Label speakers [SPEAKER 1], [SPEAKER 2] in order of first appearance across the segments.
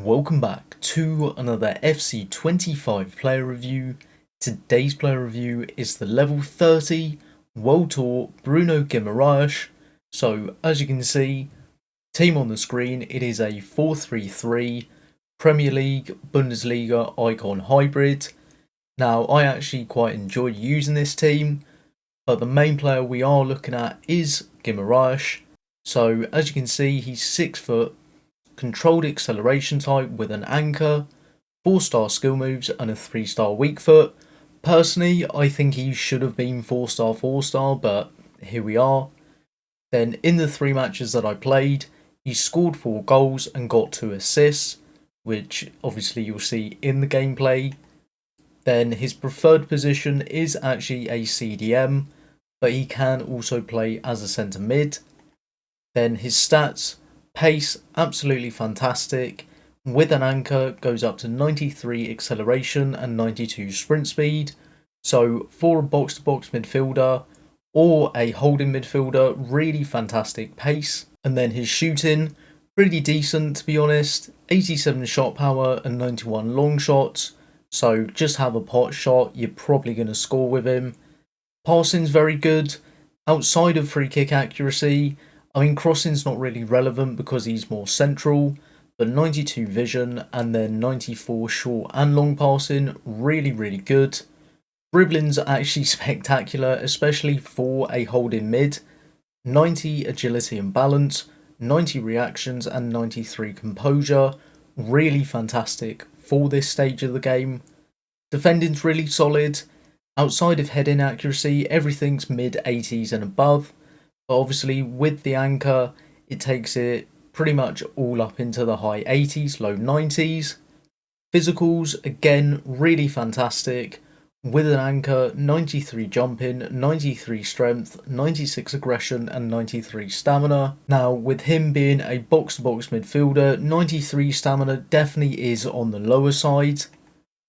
[SPEAKER 1] welcome back to another FC25 player review. Today's player review is the level 30 World Tour Bruno Guimaraes. So as you can see, team on the screen, it is a 4-3-3 Premier League Bundesliga icon hybrid. Now I actually quite enjoyed using this team, but the main player we are looking at is Guimaraes. So as you can see, he's 6 foot, controlled acceleration type with an anchor, 4-star skill moves and a 3-star weak foot. Personally, I think he should have been 4-star, 4-star, but here we are. Then in the 3 matches that I played, he scored 4 goals and got 2 assists, which obviously you'll see in the gameplay. Then his preferred position is actually a CDM, but he can also play as a centre mid. Then his stats: pace, absolutely fantastic. With an anchor, goes up to 93 acceleration and 92 sprint speed. So for a box-to-box midfielder or a holding midfielder, really fantastic pace. And then his shooting, pretty decent to be honest. 87 shot power and 91 long shots. So just have a pot shot, you're probably going to score with him. Passing's very good. Outside of free kick accuracy, I mean, crossing's not really relevant because he's more central, but 92 vision and then 94 short and long passing, really good. Dribbling's actually spectacular, especially for a holding mid. 90 agility and balance, 90 reactions and 93 composure, really fantastic for this stage of the game. Defending's really solid. Outside of heading accuracy, everything's mid 80s and above. But obviously with the anchor, it takes it pretty much all up into the high 80s, low 90s. Physicals, again, really fantastic. With an anchor, 93 jumping, 93 strength, 96 aggression and 93 stamina. Now with him being a box-to-box midfielder, 93 stamina definitely is on the lower side.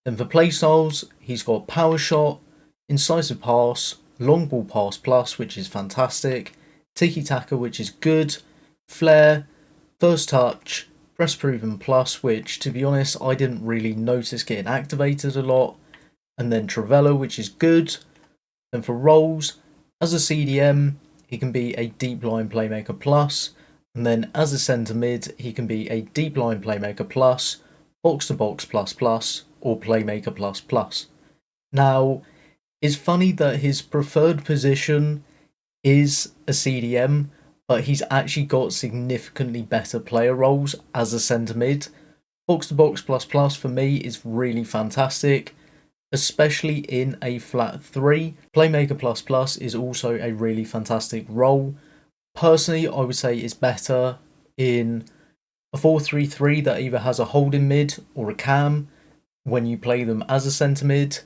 [SPEAKER 1] Then for playstyles, he's got power shot, incisive pass, long ball pass plus, which is fantastic, tiki-taka, which is good, flair, first touch, press proven plus, which to be honest I didn't really notice getting activated a lot, and then Trivela, which is good. And for roles, as a CDM he can be a deep line playmaker plus, and then as a centre mid he can be a deep line playmaker plus, box to box plus plus, or playmaker plus plus. Now it's funny that his preferred position is a CDM, but he's actually got significantly better player roles as a centre mid. Box to box plus plus for me is really fantastic, especially in a flat 3. Playmaker plus plus is also a really fantastic role. Personally, I would say it's better in a 4-3-3 that either has a holding mid or a cam when you play them as a centre mid,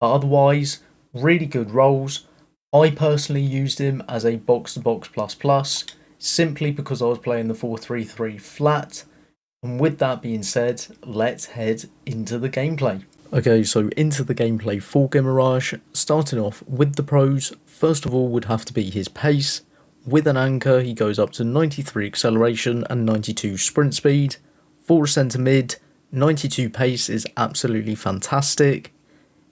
[SPEAKER 1] but otherwise, really good roles. I personally used him as a box-to-box plus simply because I was playing the 4-3-3 flat. And with that being said, let's head into the gameplay. Okay, so into the gameplay for Guimaraes. Starting off with the pros, first of all would have to be his pace. With an anchor, he goes up to 93 acceleration and 92 sprint speed. For a centre mid, 92 pace is absolutely fantastic.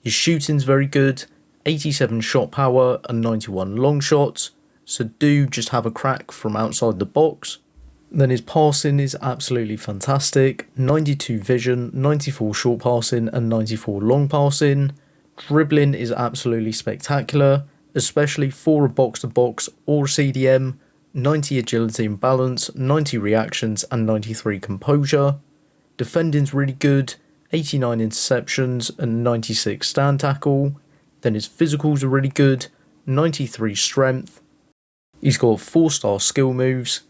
[SPEAKER 1] His shooting's very good. 87 shot power and 91 long shots, so do just have a crack from outside the box. Then his passing is absolutely fantastic. 92 vision, 94 short passing and 94 long passing. Dribbling is absolutely spectacular, especially for a box-to-box or CDM. 90 agility and balance, 90 reactions and 93 composure. Defending's really good. 89 interceptions and 96 stand tackle. Then his physicals are really good, 93 strength. He's got 4-star skill moves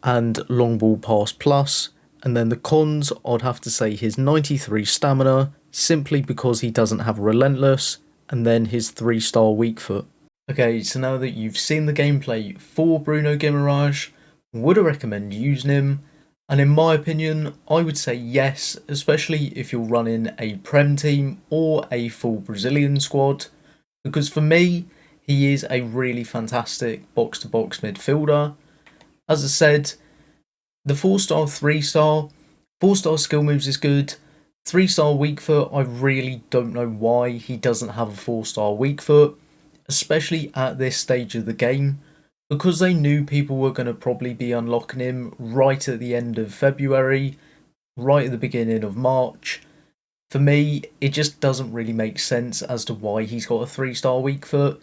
[SPEAKER 1] and long ball pass plus. And then the cons, I'd have to say his 93 stamina, simply because he doesn't have relentless, and then his 3-star weak foot. Okay, so now that you've seen the gameplay for Bruno Guimaraes, would I recommend using him? And in my opinion, I would say yes, especially if you're running a Prem team or a full Brazilian squad. Because for me, he is a really fantastic box-to-box midfielder. As I said, the 4-star, 3-star, 4-star skill moves is good. 3-star weak foot, I really don't know why he doesn't have a 4-star weak foot, especially at this stage of the game, because they knew people were going to probably be unlocking him right at the end of February, right at the beginning of March. For me, it just doesn't really make sense as to why he's got a 3-star weak foot.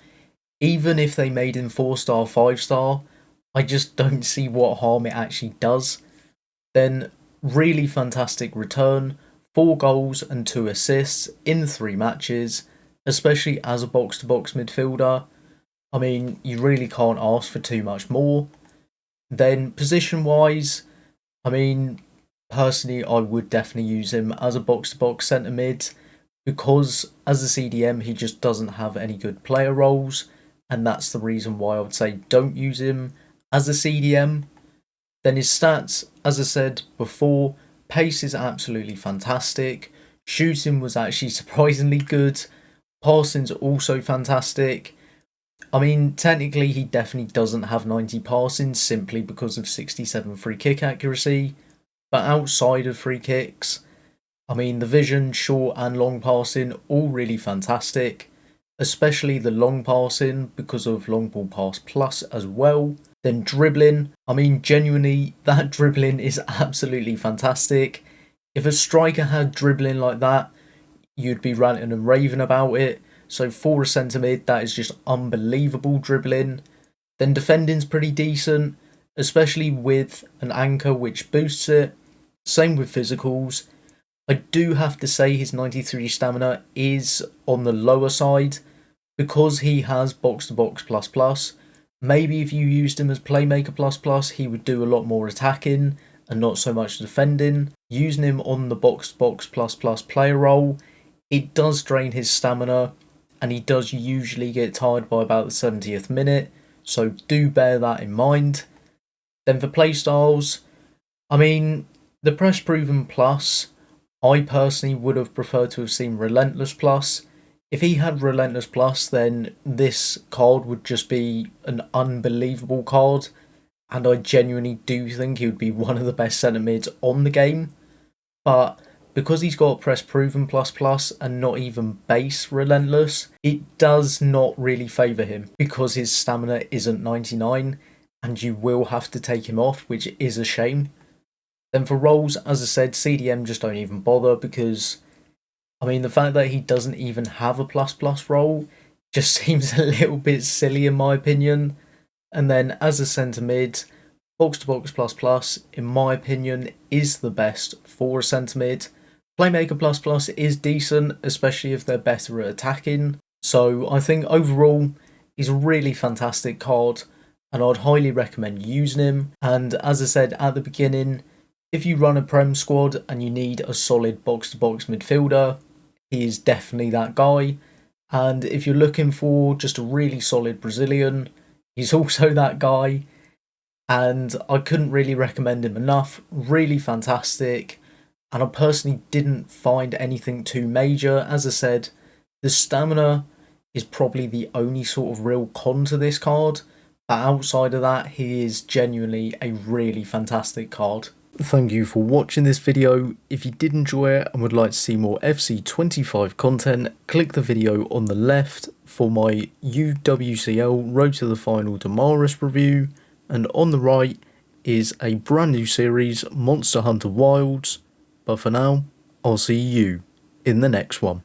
[SPEAKER 1] Even if they made him 4-star, 5-star, I just don't see what harm it actually does. Then, really fantastic return, 4 goals and 2 assists in 3 matches, especially as a box-to-box midfielder. I mean, you really can't ask for too much more. Then, position-wise, I mean, personally, I would definitely use him as a box-to-box centre mid, because as a CDM, he just doesn't have any good player roles, and that's the reason why I would say don't use him as a CDM. Then his stats, as I said before, pace is absolutely fantastic, shooting was actually surprisingly good, passing's also fantastic. I mean, technically he definitely doesn't have 90 passing simply because of 67 free kick accuracy, but outside of free kicks, I mean, the vision, short and long passing, all really fantastic, especially the long passing because of long ball pass plus as well. Then dribbling, I mean, genuinely, that dribbling is absolutely fantastic. If a striker had dribbling like that, you'd be ranting and raving about it. So for a centre mid, that is just unbelievable dribbling. Then defending's pretty decent, especially with an anchor which boosts it. Same with physicals. I do have to say his 93 stamina is on the lower side because he has box-to-box plus. Maybe if you used him as playmaker plus, he would do a lot more attacking and not so much defending. Using him on the box-to-box plus player role, it does drain his stamina, and he does usually get tired by about the 70th minute, so do bear that in mind. Then for playstyles, I mean, the press proven plus, I personally would have preferred to have seen Relentless plus. If he had Relentless plus, then this card would just be an unbelievable card, and I genuinely do think he would be one of the best centre mids on the game. But because he's got Press Proven plus and not even base Relentless, it does not really favour him because his stamina isn't 99, and you will have to take him off, which is a shame. Then for roles, as I said, CDM just don't even bother because, I mean, the fact that he doesn't even have a plus role just seems a little bit silly in my opinion. And then as a centre mid, box-to-box plus, in my opinion, is the best for a centre mid. Playmaker plus is decent, especially if they're better at attacking. So I think overall, he's a really fantastic card, and I'd highly recommend using him. And as I said at the beginning, if you run a Prem squad and you need a solid box-to-box midfielder, he is definitely that guy. And if you're looking for just a really solid Brazilian, he's also that guy. And I couldn't really recommend him enough. Really fantastic. And I personally didn't find anything too major. As I said, the stamina is probably the only sort of real con to this card. But outside of that, he is genuinely a really fantastic card. Thank you for watching this video. If you did enjoy it and would like to see more FC25 content, click the video on the left for my UWCL Road to the Final Damaris review, and on the right is a brand new series, Monster Hunter Wilds. But for now, I'll see you in the next one.